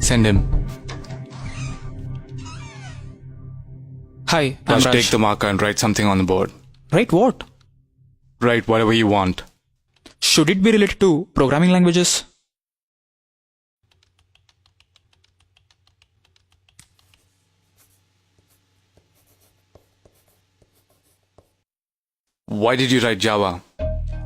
Send him. Hi, I'm Raj, Raj. take the marker and write something on the board. Write what? Write whatever you want. Should it be related to programming languages? Why did you write Java?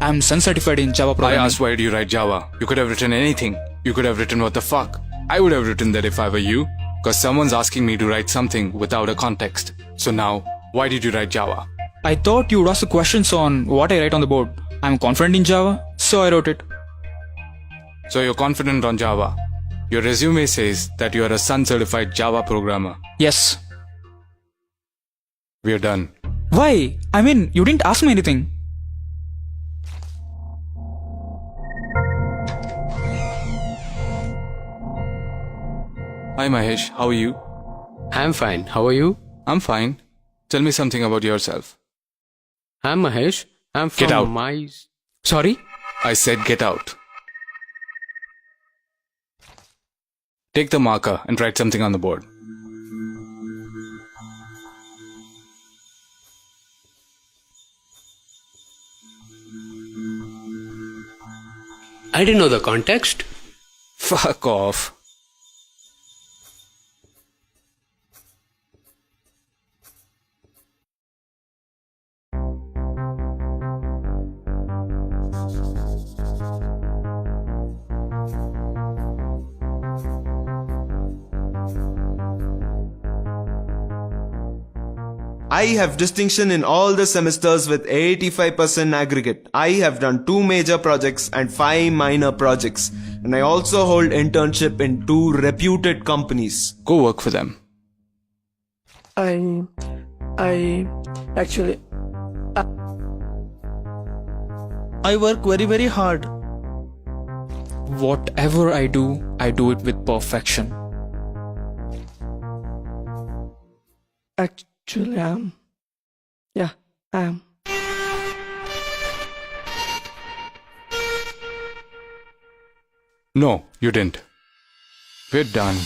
I'm Sun certified in Java I programming. asked why did you write Java? You could have written anything. You could have written what the fuck. I would have written that if I were you. Because someone's asking me to write something without a context. So now, why did you write Java? I thought you would ask the questions on what I write on the board. I'm confident in Java, so I wrote it. So you're confident on Java. Your resume says that you are a Sun certified Java programmer. Yes. We are done. Why? I mean, you didn't ask me anything. Hi Mahesh, how are you? I'm fine. How are you? I'm fine. Tell me something about yourself. I'm Mahesh. I'm from Get out. Sorry? I said get out. Take the marker and write something on the board. I didn't know the context. Fuck off. I have distinction in all the semesters with 85% aggregate. I have done 2 major projects and 5 minor projects. And I also hold internship in 2 reputed companies. Go work for them. I actually I work very hard. Whatever I do it with perfection. Actually, I am. No, you didn't. We're done.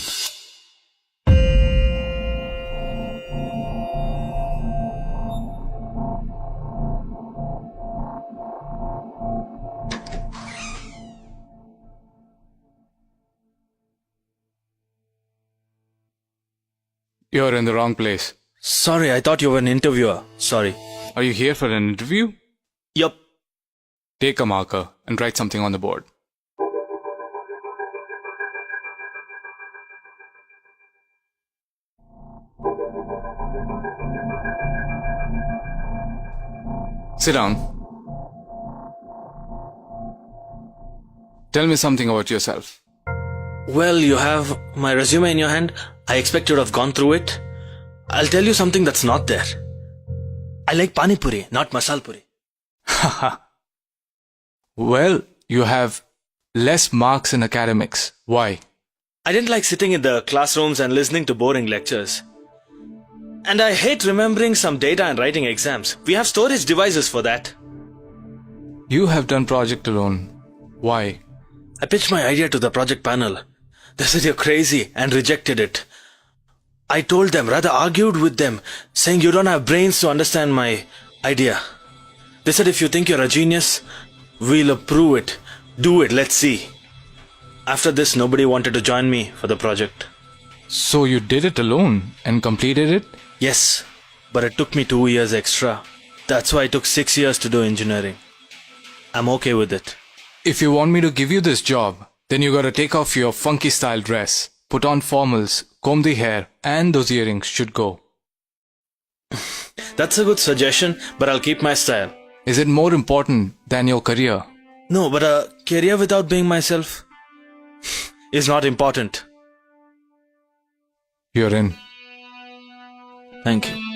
You're in the wrong place. Sorry, I thought you were an interviewer. Sorry. Are you here for an interview? Yup. Take a marker and write something on the board. Sit down. Tell me something about yourself. Well, you have my resume in your hand. I expect you to have gone through it. I'll tell you something that's not there. I like pani puri, not masal puri. Well, you have less marks in academics. Why? I didn't like sitting in the classrooms and listening to boring lectures. And I hate remembering some data and writing exams. We have storage devices for that. You have done project alone. Why? I pitched my idea to the project panel. They said you're crazy and rejected it. I told them, rather argued with them, saying you don't have brains to understand my idea. They said if you think you're a genius, we'll approve it. Do it, let's see. After this, nobody wanted to join me for the project. So you did it alone and completed it? Yes, but it took me 2 years extra. That's why it took 6 years to do engineering. I'm okay with it. If you want me to give you this job, then you gotta take off your funky style dress, put on formals, comb the hair, and those earrings should go. That's a good suggestion, but I'll keep my style. Is it more important than your career? No, but a career without being myself is not important. You're in. Thank you.